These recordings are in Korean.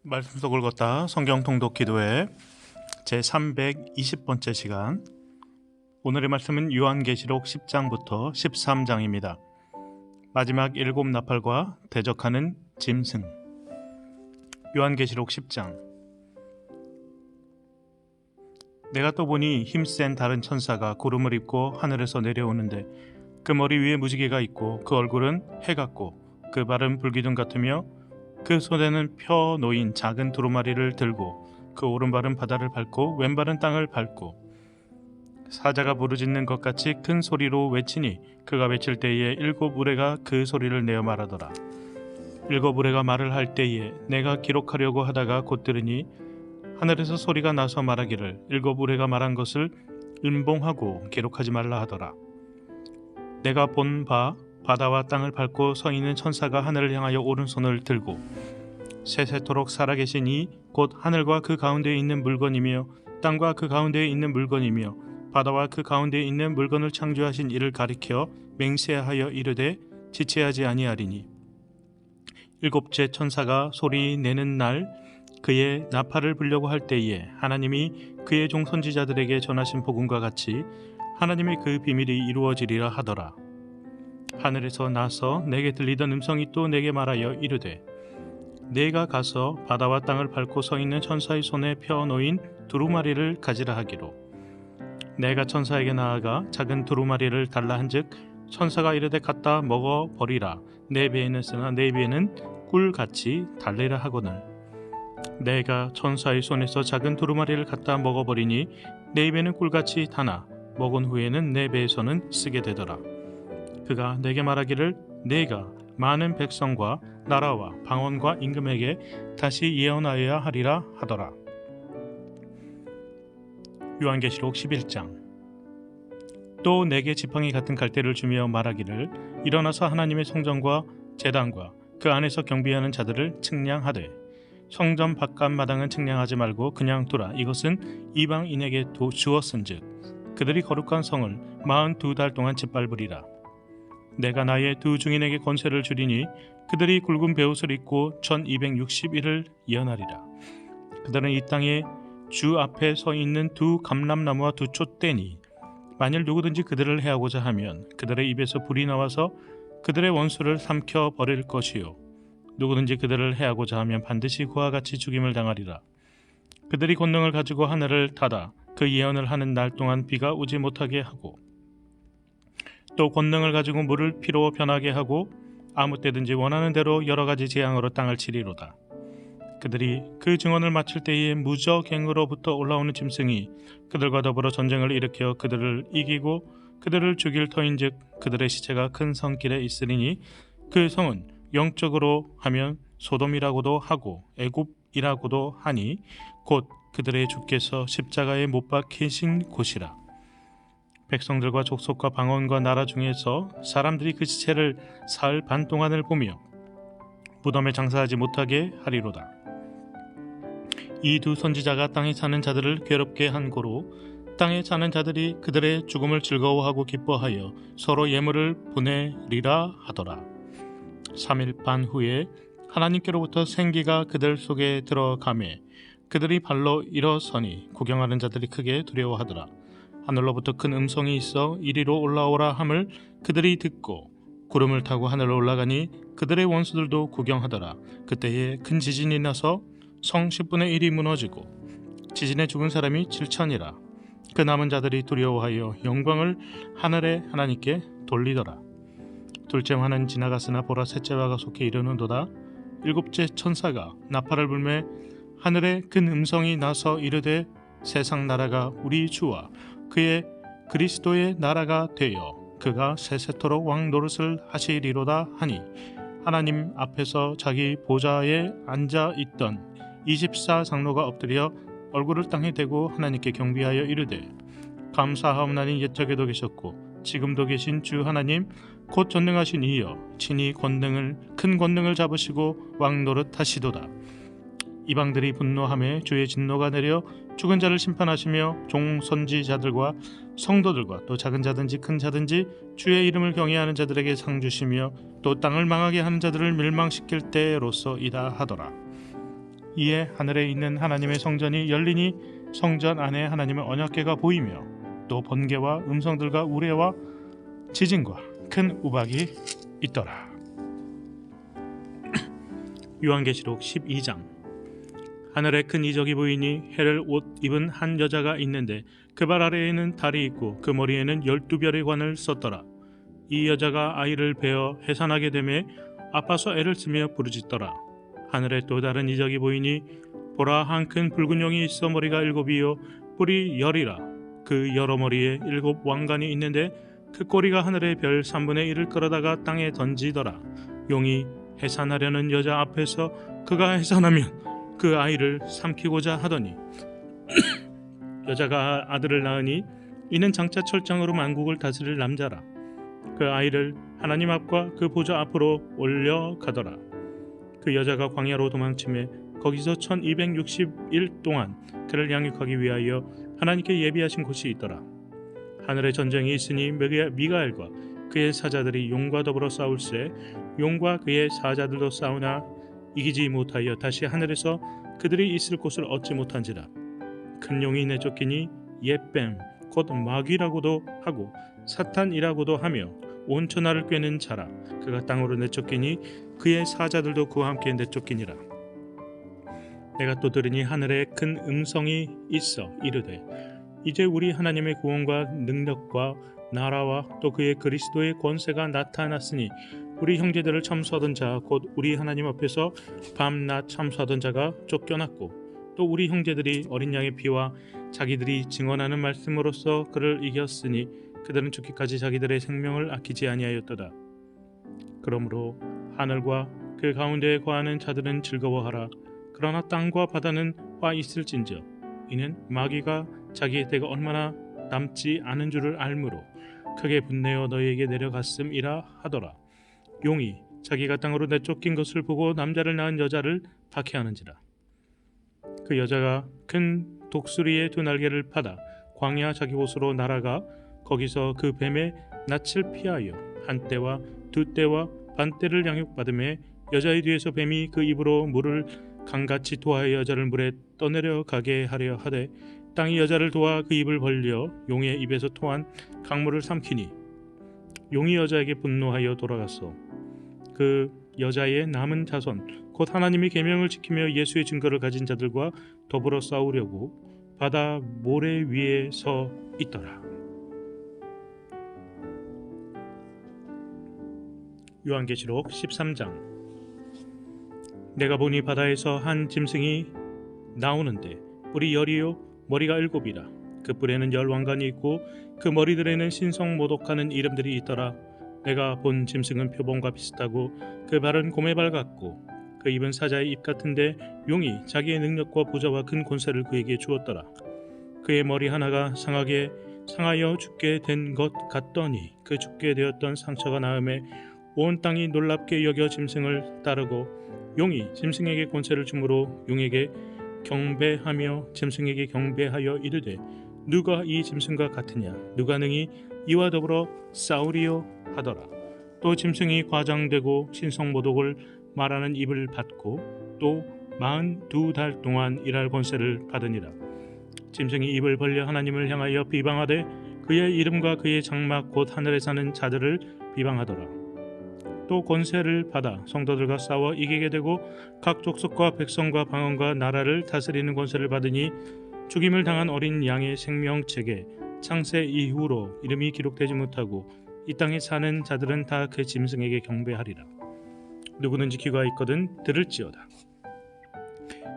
말씀 속을 걷다 성경 통독 기도회 제320번째 시간. 오늘의 말씀은 요한계시록 10장부터 13장입니다. 마지막 7 나팔과 대적하는 짐승. 요한계시록 10장. 내가 또 보니 힘센 다른 천사가 구름을 입고 하늘에서 내려오는데 그 머리 위에 무지개가 있고 그 얼굴은 해 같고 그 발은 불기둥 같으며 그 손에는 펴 놓인 작은 두루마리를 들고 그 오른발은 바다를 밟고 왼발은 땅을 밟고 사자가 부르짖는 것 같이 큰 소리로 외치니 그가 외칠 때에 7 우레가 그 소리를 내어 말하더라. 7 우레가 말을 할 때에 내가 기록하려고 하다가 곧 들으니 하늘에서 소리가 나서 말하기를 7 우레가 말한 것을 음봉하고 기록하지 말라 하더라. 내가 본 바 바다와 땅을 밟고 서 있는 천사가 하늘을 향하여 오른손을 들고 세세토록 살아계신 이 곧 하늘과 그 가운데에 있는 물건이며 땅과 그 가운데에 있는 물건이며 바다와 그 가운데에 있는 물건을 창조하신 이를 가리켜 맹세하여 이르되 지체하지 아니하리니 7째 천사가 소리 내는 날 그의 나팔을 불려고 할 때에 하나님이 그의 종 선지자들에게 전하신 복음과 같이 하나님의 그 비밀이 이루어지리라 하더라. 하늘에서 나서 내게 들리던 음성이 또 내게 말하여 이르되 내가 가서 바다와 땅을 밟고 서 있는 천사의 손에 펴 놓인 두루마리를 가지라 하기로 내가 천사에게 나아가 작은 두루마리를 달라 한즉 천사가 이르되 갖다 먹어 버리라. 내 배에는 쓰나 내 배에는 꿀같이 달래라 하거늘 내가 천사의 손에서 작은 두루마리를 갖다 먹어 버리니 내 입에는 꿀같이 다나 먹은 후에는 내 배에서는 쓰게 되더라. 그가 내게 말하기를 내가 많은 백성과 나라와 방언과 임금에게 다시 예언하여야 하리라 하더라. 요한계시록 11장. 또 내게 지팡이 같은 갈대를 주며 말하기를 일어나서 하나님의 성전과 제단과 그 안에서 경비하는 자들을 측량하되 성전 바깥 마당은 측량하지 말고 그냥 두라. 이것은 이방인에게 주었은즉 그들이 거룩한 성을 42달 동안 짓밟으리라. 내가 나의 두 증인에게 권세를 주리니 그들이 굵은 베옷을 입고 1260일을 예언하리라. 그들은 이 땅에 주 앞에 서 있는 두 감람나무와 두 촛대니 만일 누구든지 그들을 해하고자 하면 그들의 입에서 불이 나와서 그들의 원수를 삼켜 버릴 것이요 누구든지 그들을 해하고자 하면 반드시 그와 같이 죽임을 당하리라. 그들이 권능을 가지고 하늘을 닫아 그 예언을 하는 날 동안 비가 오지 못하게 하고 또 권능을 가지고 물을 피로 변하게 하고 아무 때든지 원하는 대로 여러 가지 재앙으로 땅을 치리로다. 그들이 그 증언을 마칠 때에 무저갱으로부터 올라오는 짐승이 그들과 더불어 전쟁을 일으켜 그들을 이기고 그들을 죽일 터인즉 그들의 시체가 큰 성길에 있으리니 그 성은 영적으로 하면 소돔이라고도 하고 애굽이라고도 하니 곧 그들의 주께서 십자가에 못 박히신 곳이라. 백성들과 족속과 방언과 나라 중에서 사람들이 그 시체를 사흘 반 동안을 보며 무덤에 장사하지 못하게 하리로다. 이 두 선지자가 땅에 사는 자들을 괴롭게 한 고로 땅에 사는 자들이 그들의 죽음을 즐거워하고 기뻐하여 서로 예물을 보내리라 하더라. 3일 반 후에 하나님께로부터 생기가 그들 속에 들어가매 그들이 발로 일어서니 구경하는 자들이 크게 두려워하더라. 하늘로부터 큰 음성이 있어 이리로 올라오라 함을 그들이 듣고 구름을 타고 하늘로 올라가니 그들의 원수들도 구경하더라. 그때에 큰 지진이 나서 성 10분의 1이 무너지고 지진에 죽은 사람이 7천이라. 그 남은 자들이 두려워하여 영광을 하늘의 하나님께 돌리더라. 둘째 화는 지나갔으나 보라 셋째 화가 속히 이르는도다. 7째 천사가 나팔을 불매 하늘에 큰 음성이 나서 이르되 세상 나라가 우리 주와 그의 그리스도의 나라가 되어 그가 세세토록 왕 노릇을 하시리로다 하니 하나님 앞에서 자기 보좌에 앉아 있던 24장로가 엎드려 얼굴을 땅에 대고 하나님께 경비하여 이르되 감사하옵나니 옛적에도 계셨고 지금도 계신 주 하나님 곧 전능하신 이여 친히 큰 권능을 잡으시고 왕 노릇 하시도다. 이방들이 분노하며 주의 진노가 내려 죽은 자를 심판하시며 종 선지자들과 성도들과 또 작은 자든지 큰 자든지 주의 이름을 경외하는 자들에게 상 주시며 또 땅을 망하게 하는 자들을 멸망시킬 때로서이다 하더라. 이에 하늘에 있는 하나님의 성전이 열리니 성전 안에 하나님의 언약궤가 보이며 또 번개와 음성들과 우레와 지진과 큰 우박이 있더라. 요한계시록 12장. 하늘에 큰 이적이 보이니 해를 옷 입은 한 여자가 있는데 그 발 아래에는 달이 있고 그 머리에는 12별의 관을 썼더라. 이 여자가 아이를 베어 해산하게 되매 아파서 애를 쓰며 부르짖더라. 하늘에 또 다른 이적이 보이니 보라, 한 큰 붉은 용이 있어 머리가 7이요 뿔이 10이라. 그 여러 머리에 7 왕관이 있는데 그 꼬리가 하늘의 별 3분의 1을 끌어다가 땅에 던지더라. 용이 해산하려는 여자 앞에서 그가 해산하면 그 아이를 삼키고자 하더니 여자가 아들을 낳으니 이는 장차 철장으로 만국을 다스릴 남자라. 그 아이를 하나님 앞과 그 보좌 앞으로 올려가더라. 그 여자가 광야로 도망치매 거기서 1260일 동안 그를 양육하기 위하여 하나님께 예비하신 곳이 있더라. 하늘에 전쟁이 있으니 미가엘과 그의 사자들이 용과 더불어 싸울세 용과 그의 사자들도 싸우나 이기지 못하여 다시 하늘에서 그들이 있을 곳을 얻지 못한지라. 큰 용이 내쫓기니 옛뱀 곧 마귀라고도 하고 사탄이라고도 하며 온 천하를 꿰는 자라. 그가 땅으로 내쫓기니 그의 사자들도 그와 함께 내쫓기니라. 내가 또 들으니 하늘에 큰 음성이 있어 이르되 이제 우리 하나님의 구원과 능력과 나라와 또 그의 그리스도의 권세가 나타났으니 우리 형제들을 참수하던 자 곧 우리 하나님 앞에서 밤낮 참수하던 자가 쫓겨났고 또 우리 형제들이 어린 양의 피와 자기들이 증언하는 말씀으로써 그를 이겼으니 그들은 죽기까지 자기들의 생명을 아끼지 아니하였도다. 그러므로 하늘과 그 가운데에 거하는 자들은 즐거워하라. 그러나 땅과 바다는 화 있을진저 이는 마귀가 자기의 때가 얼마나 남지 않은 줄을 알므로 크게 분내어 너희에게 내려갔음이라 하더라. 용이 자기가 땅으로 내쫓긴 것을 보고 남자를 낳은 여자를 박해하는지라. 그 여자가 큰 독수리의 2날개를 받아 광야 자기 곳으로 날아가 거기서 그 뱀의 낯을 피하여 한 때와 2때와 반때를 양육받음에 여자의 뒤에서 뱀이 그 입으로 물을 강같이 도하여 여자를 물에 떠내려 가게 하려 하되 땅이 여자를 도와 그 입을 벌려 용의 입에서 토한 강물을 삼키니 용이 여자에게 분노하여 돌아갔어. 그 여자의 남은 자손 곧 하나님의 계명을 지키며 예수의 증거를 가진 자들과 더불어 싸우려고 바다 모래 위에 서 있더라. 요한계시록 13장. 내가 보니 바다에서 한 짐승이 나오는데 뿔이 10이요 머리가 7이라. 그 뿔에는 10 왕관이 있고 그 머리들에는 신성모독하는 이름들이 있더라. 내가 본 짐승은 표범과 비슷하고 그 발은 곰의 발 같고 그 입은 사자의 입 같은데 용이 자기의 능력과 부자와 큰 권세를 그에게 주었더라. 그의 머리 하나가 상하여 죽게 된 것 같더니 그 죽게 되었던 상처가 나음에 온 땅이 놀랍게 여겨 짐승을 따르고 용이 짐승에게 권세를 주므로 용에게 경배하며 짐승에게 경배하여 이르되 누가 이 짐승과 같으냐 누가 능히 이와 더불어 싸우리요 하더라. 또 짐승이 과장되고 신성모독을 말하는 입을 받고 또 42달 동안 일할 권세를 받으니라. 짐승이 입을 벌려 하나님을 향하여 비방하되 그의 이름과 그의 장막 곧 하늘에 사는 자들을 비방하더라. 또 권세를 받아 성도들과 싸워 이기게 되고 각 족속과 백성과 방언과 나라를 다스리는 권세를 받으니 죽임을 당한 어린 양의 생명책에 창세 이후로 이름이 기록되지 못하고 이 땅에 사는 자들은 다 그 짐승에게 경배하리라. 누구든지 귀가 있거든 들을지어다.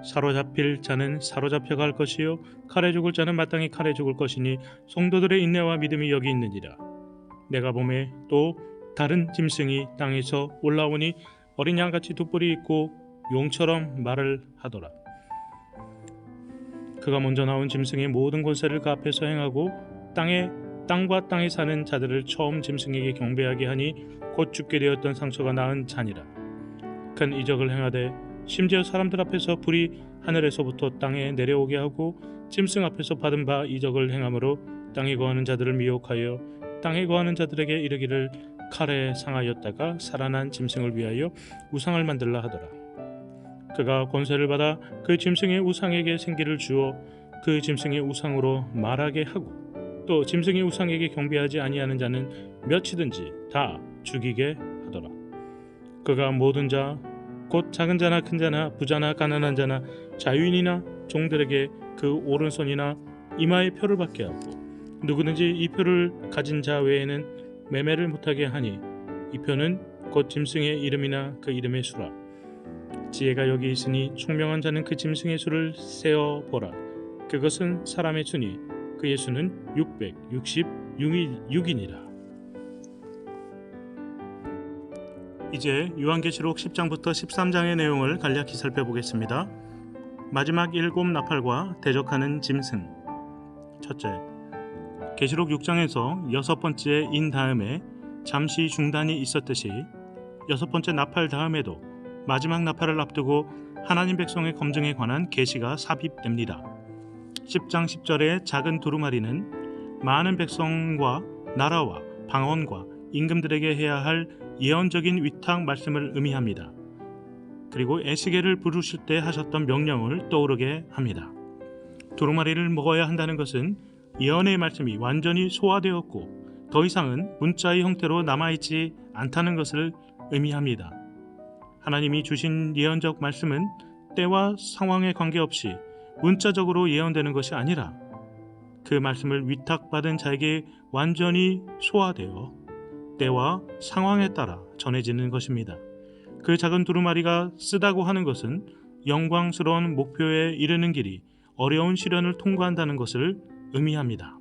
사로잡힐 자는 사로잡혀갈 것이요 칼에 죽을 자는 마땅히 칼에 죽을 것이니 성도들의 인내와 믿음이 여기 있느니라. 내가 보매 또 다른 짐승이 땅에서 올라오니 어린 양같이 2뿔이 있고 용처럼 말을 하더라. 그가 먼저 나온 짐승의 모든 권세를 그 앞에서 행하고 땅과 땅에 사는 자들을 처음 짐승에게 경배하게 하니 곧 죽게 되었던 상처가 나은 자니라. 큰 이적을 행하되 심지어 사람들 앞에서 불이 하늘에서부터 땅에 내려오게 하고 짐승 앞에서 받은 바 이적을 행함으로 땅에 거하는 자들을 미혹하여 땅에 거하는 자들에게 이르기를 칼에 상하였다가 살아난 짐승을 위하여 우상을 만들라 하더라. 그가 권세를 받아 그 짐승의 우상에게 생기를 주어 그 짐승의 우상으로 말하게 하고 또 짐승의 우상에게 경배하지 아니하는 자는 몇이든지 다 죽이게 하더라. 그가 모든 자 곧 작은 자나 큰 자나 부자나 가난한 자나 자유인이나 종들에게 그 오른손이나 이마에 표를 받게 하고 누구든지 이 표를 가진 자 외에는 매매를 못하게 하니 이 표는 곧 짐승의 이름이나 그 이름의 수라. 지혜가 여기 있으니 총명한 자는 그 짐승의 수를 세어 보라. 그것은 사람의 수니 그의 수는 666이니라. 이제 요한계시록 10장부터 13장의 내용을 간략히 살펴보겠습니다. 마지막 7 나팔과 대적하는 짐승. 첫째, 계시록 6장에서 6번째 인 다음에 잠시 중단이 있었듯이 6번째 나팔 다음에도 마지막 나팔을 앞두고 하나님 백성의 검증에 관한 계시가 삽입됩니다. 10장 10절의 작은 두루마리는 많은 백성과 나라와 방언과 임금들에게 해야 할 예언적인 위탁 말씀을 의미합니다. 그리고 에스겔을 부르실 때 하셨던 명령을 떠오르게 합니다. 두루마리를 먹어야 한다는 것은 예언의 말씀이 완전히 소화되었고 더 이상은 문자의 형태로 남아있지 않다는 것을 의미합니다. 하나님이 주신 예언적 말씀은 때와 상황에 관계없이 문자적으로 예언되는 것이 아니라 그 말씀을 위탁받은 자에게 완전히 소화되어 때와 상황에 따라 전해지는 것입니다. 그 작은 두루마리가 쓰다고 하는 것은 영광스러운 목표에 이르는 길이 어려운 시련을 통과한다는 것을 의미합니다.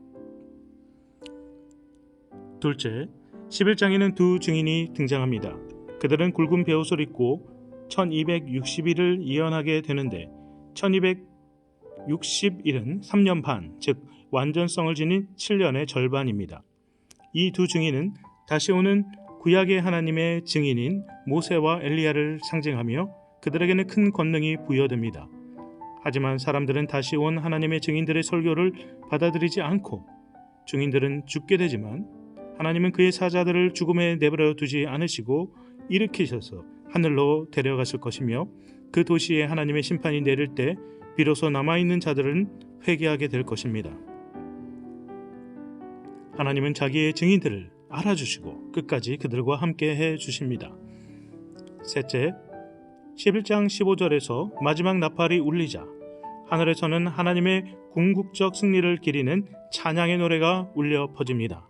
둘째, 11장에는 두 증인이 등장합니다. 그들은 굵은 베옷을 입고 1260일을 예언하게 되는데 1260일은 3년 반, 즉 완전성을 지닌 7년의 절반입니다. 이 두 증인은 다시 오는 구약의 하나님의 증인인 모세와 엘리야를 상징하며 그들에게는 큰 권능이 부여됩니다. 하지만 사람들은 다시 온 하나님의 증인들의 설교를 받아들이지 않고 증인들은 죽게 되지만 하나님은 그의 사자들을 죽음에 내버려 두지 않으시고 일으키셔서 하늘로 데려갔을 것이며 그 도시에 하나님의 심판이 내릴 때 비로소 남아있는 자들은 회개하게 될 것입니다. 하나님은 자기의 증인들을 알아주시고 끝까지 그들과 함께 해주십니다. 셋째, 11장 15절에서 마지막 나팔이 울리자 하늘에서는 하나님의 궁극적 승리를 기리는 찬양의 노래가 울려 퍼집니다.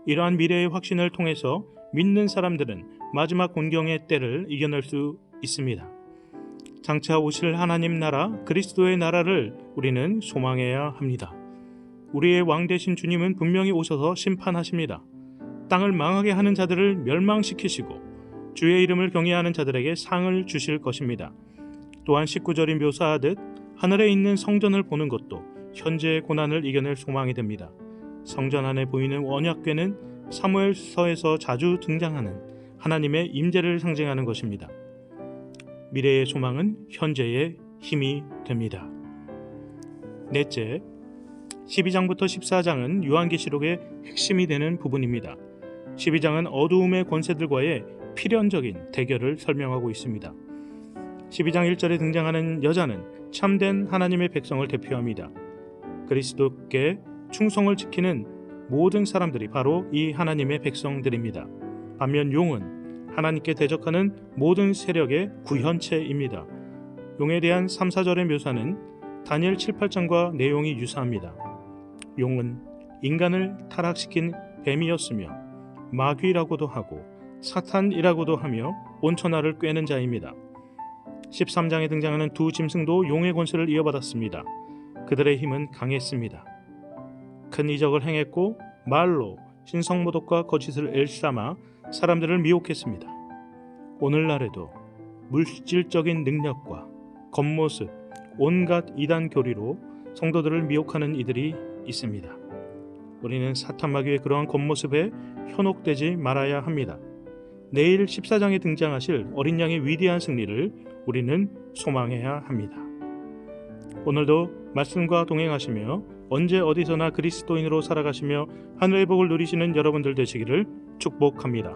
이러한 미래의 확신을 통해서 믿는 사람들은 마지막 곤경의 때를 이겨낼 수 있습니다. 장차 오실 하나님 나라 그리스도의 나라를 우리는 소망해야 합니다. 우리의 왕 되신 주님은 분명히 오셔서 심판하십니다. 땅을 망하게 하는 자들을 멸망시키시고 주의 이름을 경외하는 자들에게 상을 주실 것입니다. 또한 19절이 묘사하듯 하늘에 있는 성전을 보는 것도 현재의 고난을 이겨낼 소망이 됩니다. 성전 안에 보이는 언약궤는 사무엘서에서 자주 등장하는 하나님의 임재를 상징하는 것입니다. 미래의 소망은 현재의 힘이 됩니다. 넷째, 12장부터 14장은 요한계시록의 핵심이 되는 부분입니다. 12장은 어두움의 권세들과의 필연적인 대결을 설명하고 있습니다. 12장 1절에 등장하는 여자는 참된 하나님의 백성을 대표합니다. 그리스도께 충성을 지키는 모든 사람들이 바로 이 하나님의 백성들입니다. 반면 용은 하나님께 대적하는 모든 세력의 구현체입니다. 용에 대한 3, 4절의 묘사는 다니엘 7, 8장과 내용이 유사합니다. 용은 인간을 타락시킨 뱀이었으며 마귀라고도 하고 사탄이라고도 하며 온천하를 꿰는 자입니다. 13장에 등장하는 두 짐승도 용의 권세를 이어받았습니다. 그들의 힘은 강했습니다. 큰 이적을 행했고 말로 신성모독과 거짓을 일삼아 사람들을 미혹했습니다. 오늘날에도 물질적인 능력과 겉모습, 온갖 이단 교리로 성도들을 미혹하는 이들이 있습니다. 우리는 사탄 마귀의 그러한 겉모습에 현혹되지 말아야 합니다. 내일 14장에 등장하실 어린 양의 위대한 승리를 우리는 소망해야 합니다. 오늘도 말씀과 동행하시며 언제 어디서나 그리스도인으로 살아가시며 하늘의 복을 누리시는 여러분들 되시기를 축복합니다.